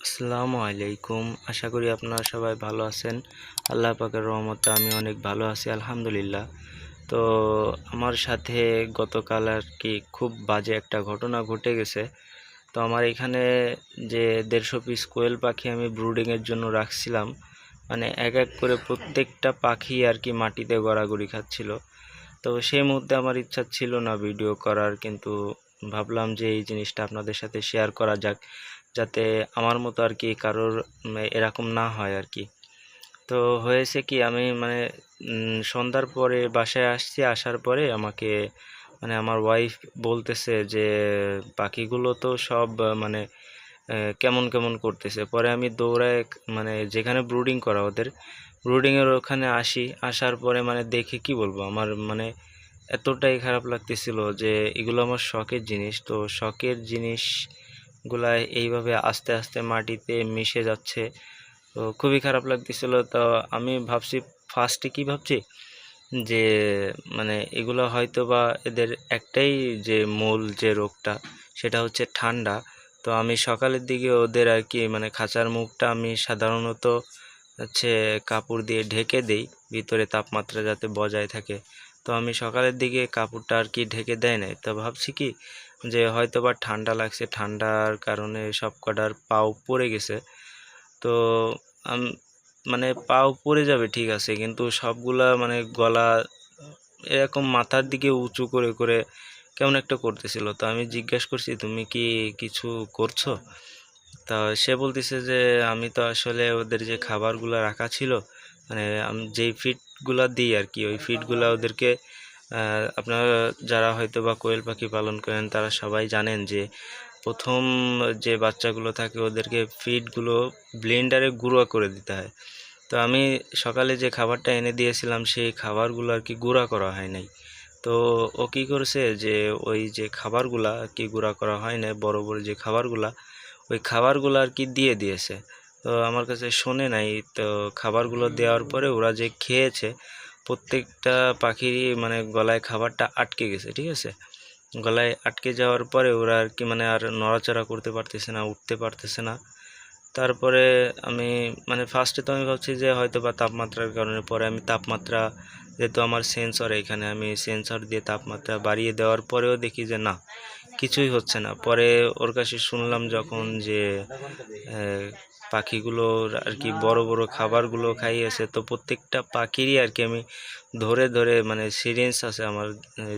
আসসালামু আলাইকুম। আশা করি আপনারা সবাই ভালো আছেন। আল্লাহ পাকের রহমতে আমি অনেক ভালো আছি আলহামদুলিল্লাহ। তো আমার সাথে গতকাল আর কি খুব বাজে একটা ঘটনা ঘটে গেছে। তো আমার এখানে যে 150 পিস কোয়েল পাখি আমি ব্রুডিংয়ের জন্য রাখছিলাম, মানে এক এক করে প্রত্যেকটা পাখি আর কি মাটিতে গড়াগড়ি খাচ্ছিল। তো সেই মুহূর্তে আমার ইচ্ছা ছিল না ভিডিও করার, কিন্তু ভাবলাম যে এই জিনিসটা আপনাদের সাথে শেয়ার করা যাক, যাতে আমার মতো আর কি কারোর এরকম না হয় আর কি। তো হয়েছে কি, আমি মানে সন্ধ্যার পরে বাসায় আসছি, আসার পরে আমাকে মানে আমার ওয়াইফ বলতেছে যে পাখিগুলো তো সব মানে কেমন কেমন করতেছে। পরে আমি দৌড়ায় মানে যেখানে ব্রুডিং করা ওদের ব্রুডিংয়ের ওখানে আসি, আসার পরে মানে দেখে কি বলবো, আমার মানে এতটাই খারাপ লাগতেছিল যে এগুলো আমার শখের জিনিস। তো শখের জিনিসগুলা এইভাবে আস্তে আস্তে মাটিতে মিশে যাচ্ছে, তো খুবই খারাপ লাগতেছিল। তো আমি ভাবছি, ফার্স্টে কি ভাবছি যে মানে এগুলো হয়তো বা এদের একটাই যে মূল যে রোগটা, সেটা হচ্ছে ঠান্ডা। তো আমি সকালের দিকে ওদের আর কি মানে খাঁচার মুখটা আমি সাধারণত হচ্ছে কাপড় দিয়ে ঢেকে দেই, ভিতরে তাপমাত্রা যাতে বজায় থাকে। তো আমি সকালের দিকে কাপড়টা আর কি ঢেকে দেয় নাই। তো ভাবছি কি যে হয়তো বা ঠান্ডা লাগছে, ঠান্ডার কারণে সব কটার পাও পড়ে গেছে। তো মানে পাও পড়ে যাবে ঠিক আছে, কিন্তু সবগুলা মানে গলা এরকম মাথার দিকে উঁচু করে করে কেমন একটা করতেছিল। তো আমি জিজ্ঞেস করছি, তুমি কি কিছু করছো? তা সে বলতেছে যে আমি তো আসলে ওদের যে খাবারগুলো রাখা ছিল, মানে আমি যেই ফিডগুলা দিই আর কি, ওই ফিডগুলা ওদেরকে আপনারা যারা হয়তো বা কোয়েল পাখি পালন করেন তারা সবাই জানেন যে প্রথম যে বাচ্চাগুলো থাকে ওদেরকে ফিডগুলো ব্লেন্ডারে গুঁড়া করে দিতে হয়। তো আমি সকালে যে খাবারটা এনে দিয়েছিলাম সেই খাবারগুলো আর কি গুঁড়া করা হয় নাই। তো ও কী করেছে যে ওই যে খাবারগুলা আর কি গুঁড়া করা হয় না, বড় বড় যে খাবারগুলা, ওই খাবারগুলো আর কি দিয়ে দিয়েছে। তো আমার কাছে শোনে নাই। তো খাবারগুলো দেওয়ার পরে ওরা যে খেয়েছে, প্রত্যেকটা পাখিরই মানে গলায় খাবারটা আটকে গেছে, ঠিক আছে। গলায় আটকে যাওয়ার পরে ওরা আর কি মানে আর নড়াচড়া করতে পারতেছে না, উঠতে পারতেছে না। তারপরে আমি মানে ফার্স্টে তো আমি ভাবছি যে হয়তো বা তাপমাত্রার কারণে, পরে আমি তাপমাত্রা, যেহেতু আমার সেন্সর এখানে, আমি সেন্সর দিয়ে তাপমাত্রা বাড়িয়ে দেওয়ার পরেও দেখি যে না, কিছুই হচ্ছে না। পরে ওর কাছে শুনলাম যখন যে পাখিগুলোর আর কি বড় বড় খাবারগুলো খাইয়েছে, তো প্রত্যেকটা পাখিরই আর কি আমি ধরে ধরে মানে সিরিঞ্জ আছে আমার,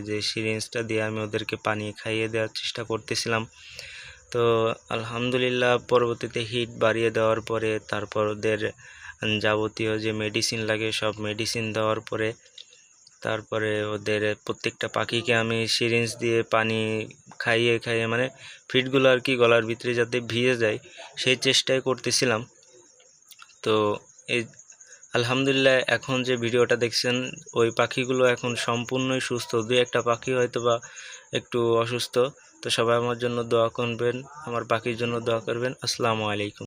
যে সিরিঞ্জটা দিয়ে আমি ওদেরকে পানি খাইয়ে দেওয়ার চেষ্টা করতেছিলাম। তো আলহামদুলিল্লাহ পরবর্তীতে হিট বাড়িয়ে দেওয়ার পরে, তারপর ওদের যাবতীয় যে মেডিসিন লাগে সব মেডিসিন দেওয়ার পরে, তারপরে ওদের প্রত্যেকটা পাখিকে আমি সিরিঞ্জ দিয়ে পানি খাইয়ে খাইয়ে মানে ফিডগুলো আর কি গলার ভিতরে যাতে ভিজে যায় সেই চেষ্টাই করতেছিলাম। তো এই আলহামদুলিল্লাহ এখন যে ভিডিওটা দেখছেন, ওই পাখিগুলো এখন সম্পূর্ণই সুস্থ। দুই একটা পাখি হয়তো বা একটু অসুস্থ। তো সবাই আমার জন্য দোয়া করবেন, আমার পাখির জন্য দোয়া করবেন। আসসালামু আলাইকুম।